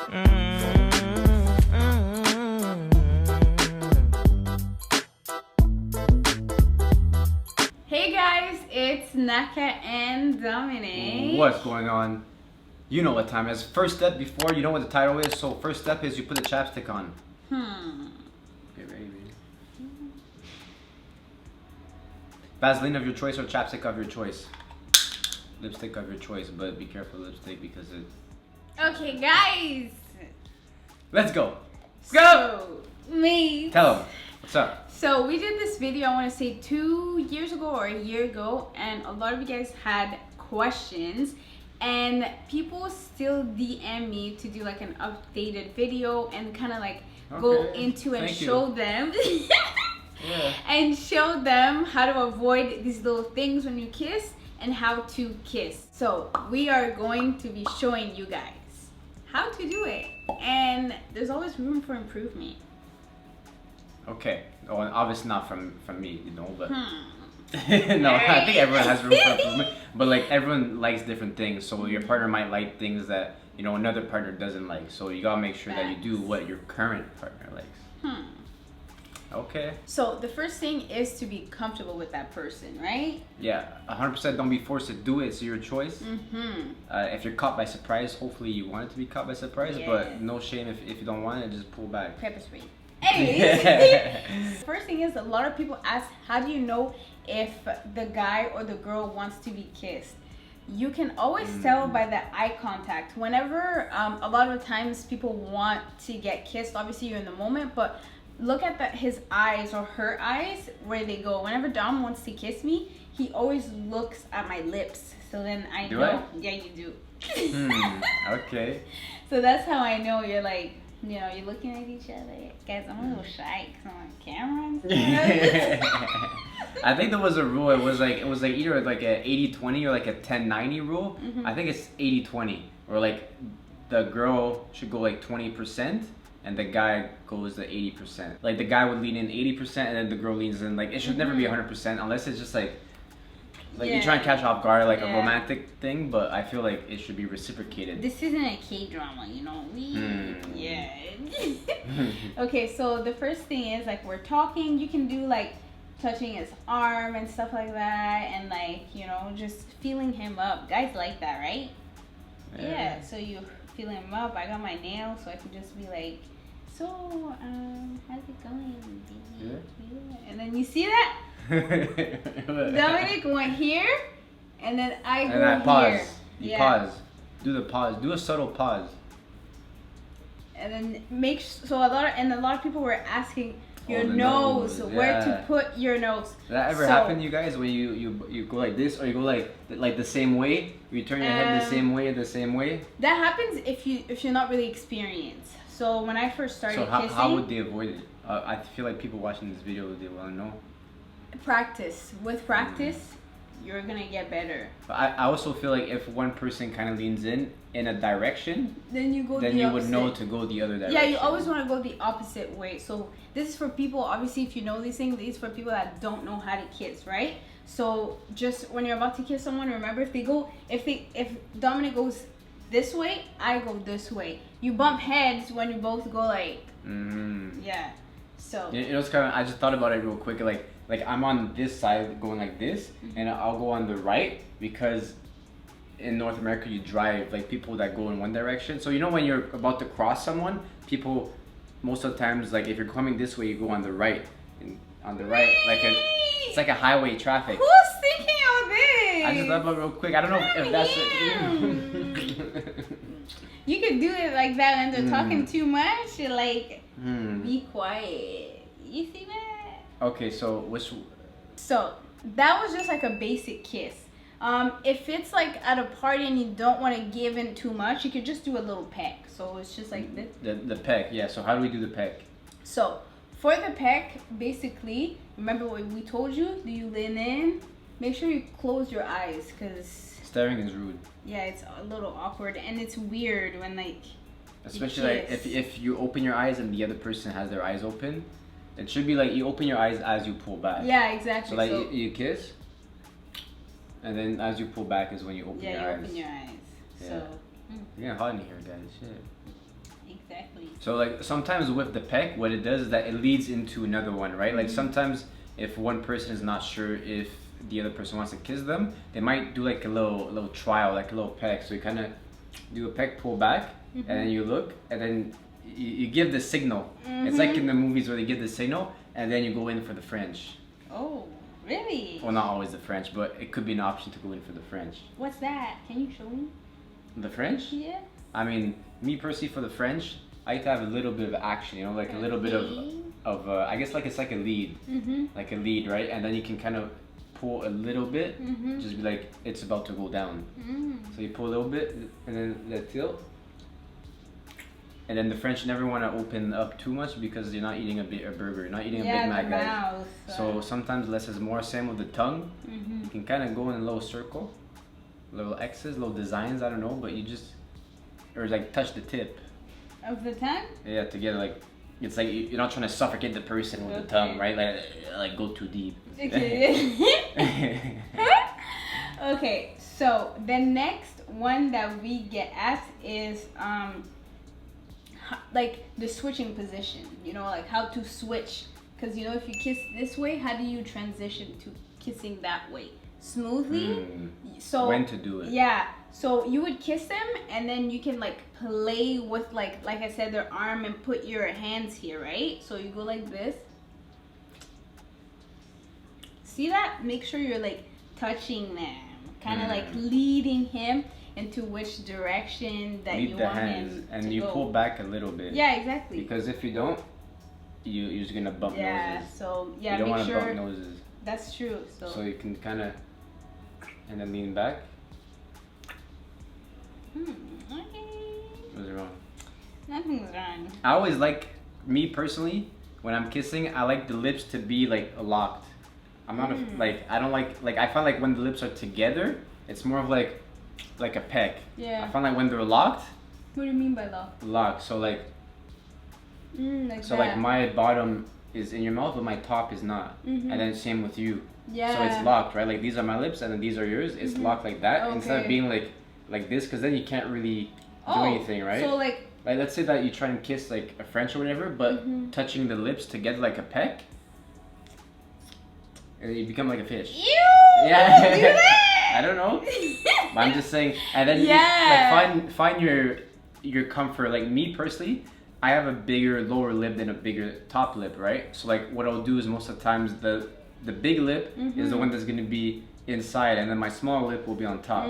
Hey guys, it's Naka and Dominic. What's going on? You know what time it is. First step before, you know what the title is, so first step is you put the chapstick on. Get ready, baby. Vaseline of your choice or chapstick of your choice. Lipstick of your choice, but be careful lipstick because it... Okay guys. Let's go. So, me. Tell them. What's up? So we did this video, I want to say 2 years ago or a year ago, and a lot of you guys had questions and people still DM me to do like an updated video and kind of like go into and show them and show them how to avoid these little things when you kiss and how to kiss. So we are going to be showing you guys how to do it, and there's always room for improvement. Okay. Oh, and obviously not from me, you know, but... No, I think everyone has room for improvement, but like everyone likes different things, so your partner might like things that, you know, another partner doesn't like, so you gotta make sure that you do what your current partner likes. Okay. So the first thing is to be comfortable with that person, right? Yeah, 100% don't be forced to do it, it's your choice. If you're caught by surprise, hopefully you want it to be caught by surprise, but no shame if you don't want it, just pull back. Pepper spray. Anyways, first thing is, a lot of people ask, how do you know if the guy or the girl wants to be kissed? You can always tell by the eye contact. Whenever a lot of times people want to get kissed, obviously you're in the moment, but look at his eyes or her eyes, where they go. Whenever Dom wants to kiss me, he always looks at my lips, so then I know. Yeah, you do. Okay. So that's how I know you're like, you know, you're looking at each other. Guys, I'm a little shy because I'm on camera and stuff. I think there was a rule. It was like either like a 80-20 or like a 10-90 rule. I think it's 80-20, or like the girl should go like 20% and the guy goes to 80%. Like the guy would lean in 80% and then the girl leans in. Like it should never be 100% unless it's just like you try and catch off guard, like a romantic thing, but I feel like it should be reciprocated. This isn't a K-drama, you know? Okay, so the first thing is, like, we're talking, you can do like touching his arm and stuff like that, and like, you know, just feeling him up. Guys like that, right? Yeah, so you feel him up. I got my nails, so I can just be like, so, how's it going, baby? Yeah. And then you see that? Dominic went here, and then I go I pause. here. You pause. Do the pause. Do a subtle pause. And then a lot of people were asking your nose, where to put your nose. Did that ever happen to you guys when you go like this, or you go like the same way? You turn your head the same way. That happens if you're not really experienced. So when I first started kissing, how would they avoid it? I feel like people watching this video, they want to know. Practice. With practice, you're gonna get better. But I also feel like if one person kind of leans in a direction, then you would know to go the other direction. Yeah, you always want to go the opposite way. So this is for people, obviously, if you know these things, these are for people that don't know how to kiss, right? So just when you're about to kiss someone, remember, if Dominic goes this way, I go this way. You bump heads when you both go like So it was kind of, I just thought about it real quick, like I'm on this side going like this, and I'll go on the right because in North America you drive like people that go in one direction. So you know when you're about to cross someone, people most of the times, like if you're coming this way, you go on the right, and on the right it's like a highway traffic. Who's thinking of this? I just thought about it real quick. I don't know if that's it. You could do it like that when they're talking too much. You're like, be quiet. You see that? Okay, so that was just like a basic kiss. If it's like at a party and you don't want to give in too much, you could just do a little peck. So it's just like this. The peck, yeah. So how do we do the peck? So for the peck, basically, remember what we told you? Do you lean in? Make sure you close your eyes, because staring is rude. Yeah, it's a little awkward and it's weird when like. Especially like if you open your eyes and the other person has their eyes open, it should be like you open your eyes as you pull back. Yeah, exactly. So like you kiss, and then as you pull back is when you open your eyes. Yeah, you open your eyes. Yeah. So. You're getting hot in here, guys. Shit. Exactly. So like sometimes with the peck, what it does is that it leads into another one, right? Like sometimes if one person is not sure if the other person wants to kiss them, they might do like a little trial, like a little peck. So you kind of do a peck, pull back, and then you look, and then you give the signal. It's like in the movies where they give the signal, and then you go in for the French. Oh, really? Well, not always the French, but it could be an option to go in for the French. What's that? Can you show me? The French? Yeah. I mean, me personally for the French, I like to have a little bit of action, you know, like a little bit of I guess like it's like a lead, like a lead, right? And then you can kind of pull a little bit, just be like, it's about to go down. So you pull a little bit, and then let tilt. And then the French never want to open up too much because you're not eating a burger, you're not eating a Big Mac, guys. So sometimes less is more. Same with the tongue. You can kind of go in a little circle, little X's, little designs, I don't know, but you just, or like touch the tip. Of the tongue? Yeah, to get like, it's like you're not trying to suffocate the person with the tongue, right? Like go too deep. Okay. Okay, so the next one that we get asked is like the switching position, you know, like how to switch, because you know if you kiss this way, how do you transition to kissing that way smoothly? So when to do it? Yeah, so you would kiss them and then you can like play with like I said, their arm, and put your hands here, right? So you go like this, see that? Make sure you're like touching them, kind of like leading him into which direction that you want him to and you go. Pull back a little bit. Yeah, exactly. Because if you don't, you're just gonna bump noses. Yeah, so yeah, you don't make want to sure bump noses. That's true. So you can kind of, and then lean back. Okay. What's wrong? Nothing's wrong. I always like, me personally, when I'm kissing, I like the lips to be like locked. I'm not I don't like I find like when the lips are together, it's more of like a peck. Yeah. I find like when they're locked. What do you mean by locked? Locked. So like. Like so that. like my bottom is in your mouth, but my top is not. And then same with you. Yeah. So it's locked, right? Like these are my lips, and then these are yours. It's locked like that, instead of being like this, because then you can't really do anything, right? So like let's say that you try and kiss like a French or whatever, but touching the lips together like a peck, and you become like a fish. Ew! Yeah. Do that? I don't know. But I'm just saying, and then you, like find your comfort. Like me personally, I have a bigger lower lip than a bigger top lip, right? So like what I'll do is most of the times the big lip is the one that's gonna be inside, and then my small lip will be on top.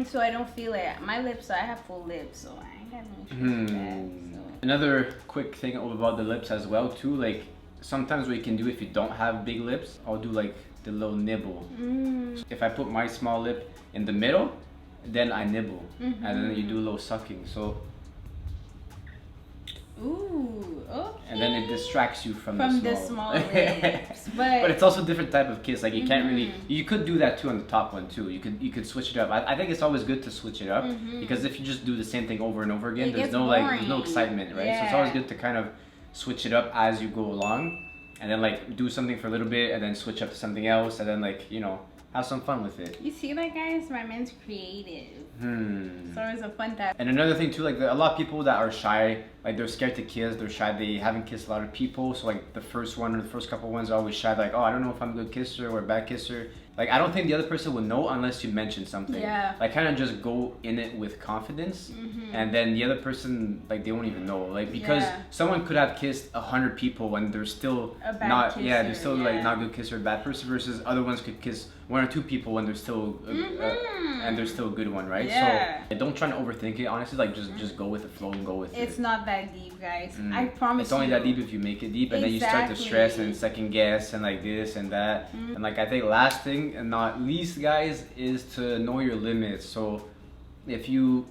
So I don't feel it. My lips, I have full lips, so I ain't got no issues with that. So. Another quick thing about the lips as well too, like sometimes what you can do if you don't have big lips, I'll do like the little nibble. So if I put my small lip in the middle, then I nibble, and then you do a little sucking. So. Ooh, okay. And then it distracts you from the small lips. But it's also a different type of kiss. Like you can't really. You could do that too on the top one too. You could switch it up. I think it's always good to switch it up because if you just do the same thing over and over again, there's no excitement, right? So it's always good to kind of switch it up as you go along, and then like do something for a little bit, and then switch up to something else, and then like have some fun with it. You see that, guys? My man's creative. So it's a fun time. And another thing too, like a lot of people that are shy, like they're scared to kiss, they're shy, they haven't kissed a lot of people. So like the first one or the first couple ones are always shy, like, oh, I don't know if I'm a good kisser or a bad kisser. Like I don't think the other person would know unless you mention something. Yeah. Like kind of just go in it with confidence, and then the other person, like they won't even know. Like because someone could have kissed 100 people when they're still a bad not, kisser, they're still like not good kisser or bad person, versus other ones could kiss 1 or 2 people when they're still and they're still a good one, right? Yeah. So don't try to overthink it. Honestly, like just go with the flow and go with it. It's not that deep, guys. I promise. It's only that deep if you make it deep, and then you start to stress and second guess and like this and that. And like I think last thing and not least, guys, is to know your limits. So if you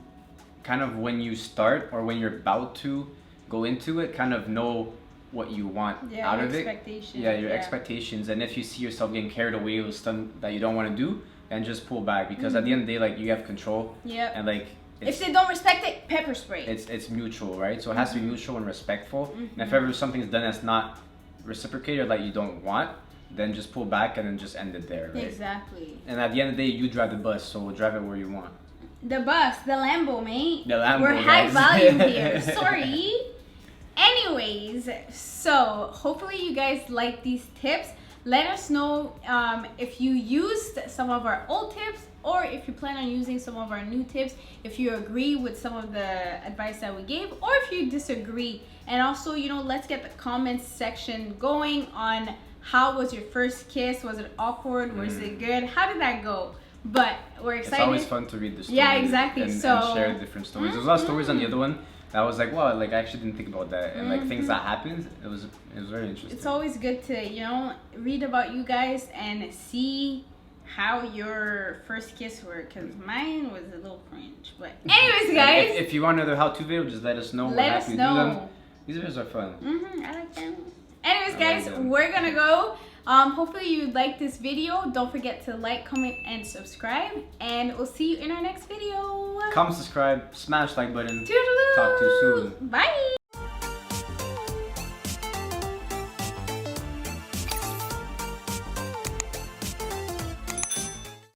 kind of, when you start or when you're about to go into it, kind of know what you want out of it. Your expectations. And if you see yourself getting carried away with stuff that you don't want to do, then just pull back, because at the end of the day, like you have control. And like if they don't respect it, pepper spray. It's mutual, right? So it has to be mutual and respectful. And if ever something's done that's not reciprocated, like you don't want, then just pull back and then just end it there, right? Exactly. And at the end of the day, you drive the bus, so drive it where you want. The bus, the Lambo, mate. The Lambo, We're high volume here. Sorry. anyways, so hopefully you guys like these tips. Let us know if you used some of our old tips or if you plan on using some of our new tips, if you agree with some of the advice that we gave or if you disagree. And also, you know, let's get the comments section going on how was your first kiss? Was it awkward? Was it good? How did that go? But we're excited. It's always fun to read the stories. Yeah, exactly. And share different stories. There's a lot of stories on the other one that I was like, wow, like I actually didn't think about that. And like things that happened, it was very interesting. It's always good to, you know, read about you guys and see how your first kiss were, because mine was a little cringe. But anyways, guys, if you want another how-to video, just let us know. Let us know. Do them. These videos are fun. I like them. Anyways, guys, we're gonna go. Hopefully you liked this video. Don't forget to like, comment, and subscribe. And we'll see you in our next video. Comment, subscribe, smash like button. Toodaloo. Talk to you soon. Bye.